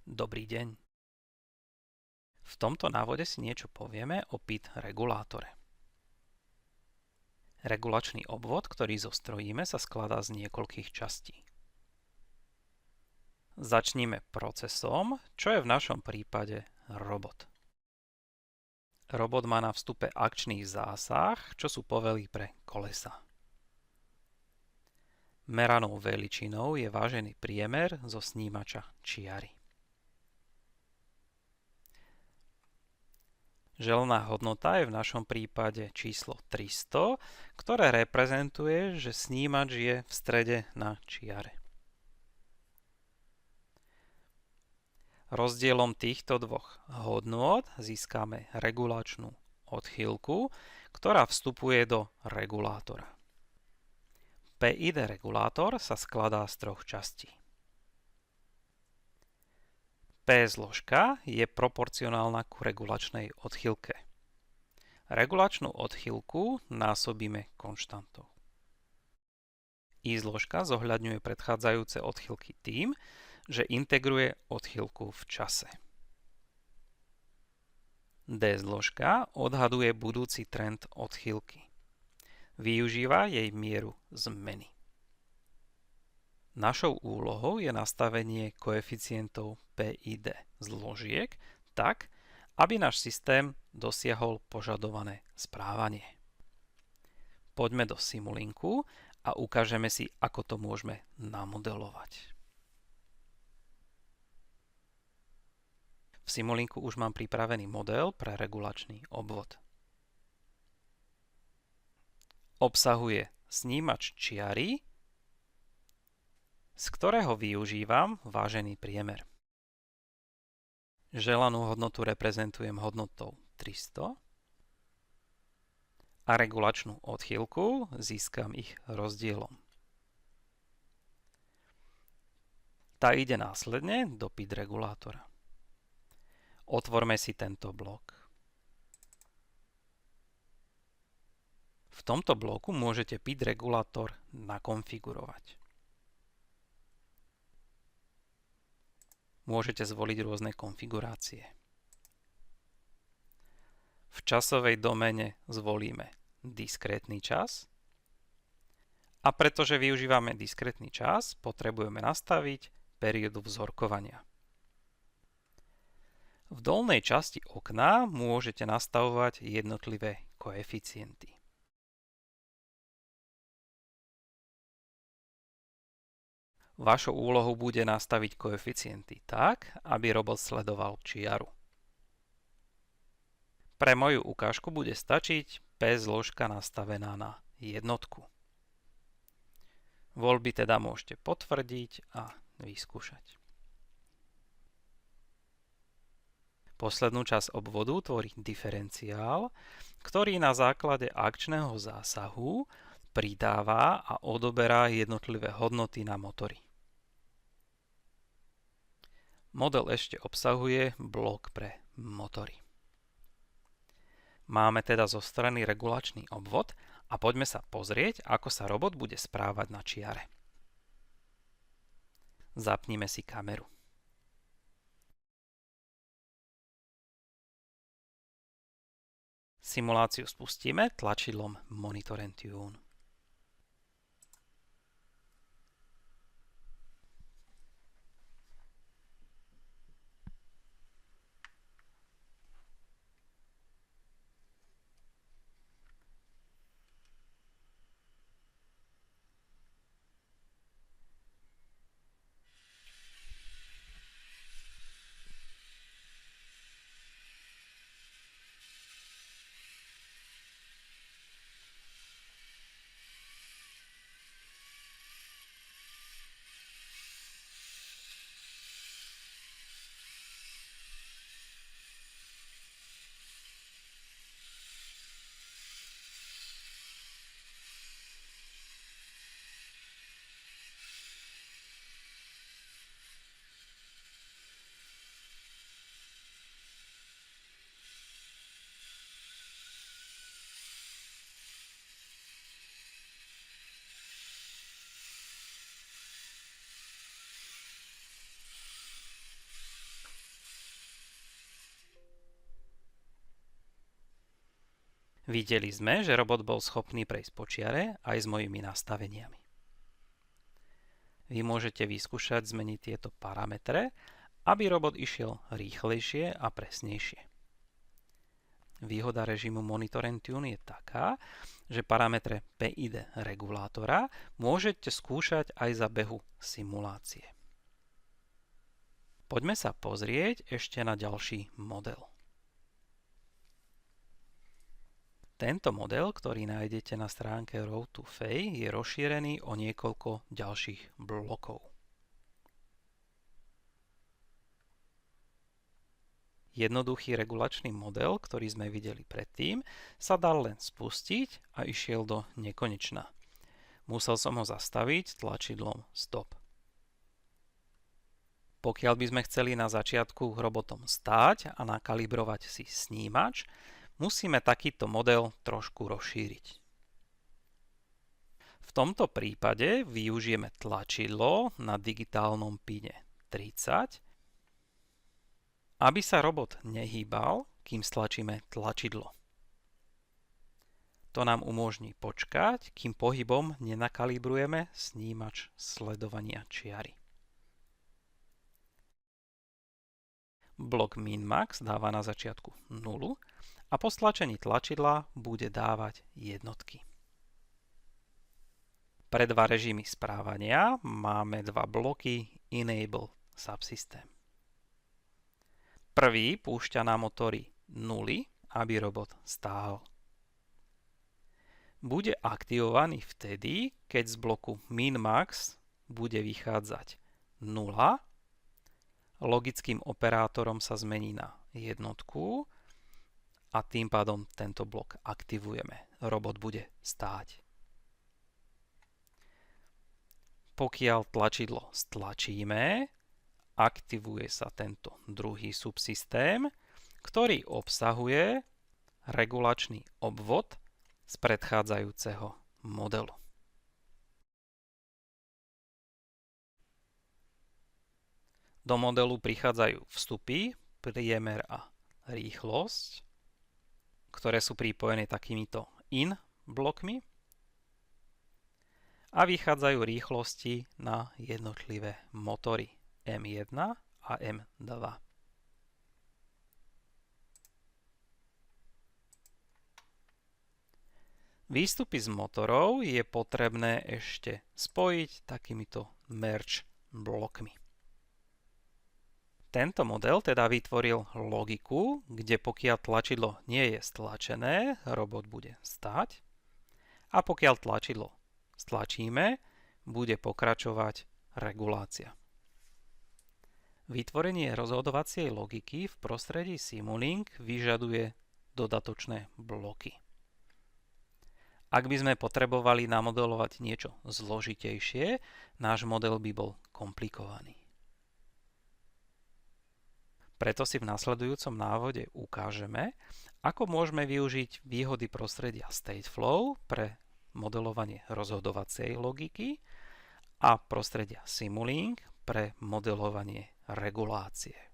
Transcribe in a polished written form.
Dobrý deň. V tomto návode si niečo povieme o PID regulátore. Regulačný obvod, ktorý zostrojíme, sa skladá z niekoľkých častí. Začníme procesom, čo je v našom prípade robot. Robot má na vstupe akčný zásah, čo sú povely pre kolesa. Meranou veličinou je vážený priemer zo snímača čiary. Želaná hodnota je v našom prípade číslo 300, ktoré reprezentuje, že snímač je v strede na čiare. Rozdielom týchto dvoch hodnôt získame regulačnú odchýlku, ktorá vstupuje do regulátora. PID regulátor sa skladá z troch častí. P zložka je proporcionálna ku regulačnej odchýlke. Regulačnú odchýlku násobíme konštantou. I zložka zohľadňuje predchádzajúce odchýlky tým, že integruje odchýlku v čase. D zložka odhaduje budúci trend odchýlky. Využíva jej mieru zmeny. Našou úlohou je nastavenie koeficientov PID zložiek tak, aby náš systém dosiahol požadované správanie. Poďme do Simulinku a ukážeme si, ako to môžeme namodelovať. V Simulinku už mám pripravený model pre regulačný obvod. Obsahuje snímač čiary, z ktorého využívam vážený priemer. Želanú hodnotu reprezentujem hodnotou 300 a regulačnú odchýlku získam ich rozdielom. Tá ide následne do PID regulátora. Otvorme si tento blok. V tomto bloku môžete PID regulátor nakonfigurovať. Môžete zvoliť rôzne konfigurácie. V časovej domene zvolíme diskrétny čas a pretože využívame diskrétny čas, potrebujeme nastaviť periódu vzorkovania. V dolnej časti okna môžete nastavovať jednotlivé koeficienty. Vašou úlohou bude nastaviť koeficienty tak, aby robot sledoval čiaru. Pre moju ukážku bude stačiť P zložka nastavená na jednotku. Voľby teda môžete potvrdiť a vyskúšať. Poslednú časť obvodu tvorí diferenciál, ktorý na základe akčného zásahu pridáva a odoberá jednotlivé hodnoty na motory. Model ešte obsahuje blok pre motory. Máme teda zo strany regulačný obvod a poďme sa pozrieť, ako sa robot bude správať na čiare. Zapnime si kameru. Simuláciu spustíme tlačidlom Monitor and Tune. Videli sme, že robot bol schopný prejsť po čiare aj s mojimi nastaveniami. Vy môžete vyskúšať zmeniť tieto parametre, aby robot išiel rýchlejšie a presnejšie. Výhoda režimu Monitor and Tune je taká, že parametre PID regulátora môžete skúšať aj za behu simulácie. Poďme sa pozrieť ešte na ďalší model. Tento model, ktorý nájdete na stránke Road to Fey, je rozšírený o niekoľko ďalších blokov. Jednoduchý regulačný model, ktorý sme videli predtým, sa dal len spustiť a išiel do nekonečna. Musel som ho zastaviť tlačidlom Stop. Pokiaľ by sme chceli na začiatku robotom stáť a nakalibrovať si snímač, musíme takýto model trošku rozšíriť. V tomto prípade využijeme tlačidlo na digitálnom pine 30, aby sa robot nehýbal, kým stlačíme tlačidlo. To nám umožní počkať, kým pohybom nenakalibrujeme snímač sledovania čiary. Blok Min-Max dáva na začiatku 0 a po stlačení tlačidla bude dávať jednotky. Pre dva režimy správania máme dva bloky Enable Subsystem. Prvý púšťa na motory 0, aby robot stál. Bude aktivovaný vtedy, keď z bloku Min-Max bude vychádzať 0, logickým operátorom sa zmení na jednotku a tým pádom tento blok aktivujeme. Robot bude stáť. Pokiaľ tlačidlo stlačíme, aktivuje sa tento druhý subsystém, ktorý obsahuje regulačný obvod z predchádzajúceho modelu. Do modelu prichádzajú vstupy, priemer a rýchlosť, ktoré sú pripojené takýmito in blokmi a vychádzajú rýchlosti na jednotlivé motory M1 a M2. Výstupy z motorov je potrebné ešte spojiť takýmito merge blokmi. Tento model teda vytvoril logiku, kde pokiaľ tlačidlo nie je stlačené, robot bude stáť a pokiaľ tlačidlo stlačíme, bude pokračovať regulácia. Vytvorenie rozhodovacej logiky v prostredí Simulink vyžaduje dodatočné bloky. Ak by sme potrebovali namodelovať niečo zložitejšie, náš model by bol komplikovaný. Preto si v nasledujúcom návode ukážeme, ako môžeme využiť výhody prostredia Stateflow pre modelovanie rozhodovacej logiky a prostredia Simulink pre modelovanie regulácie.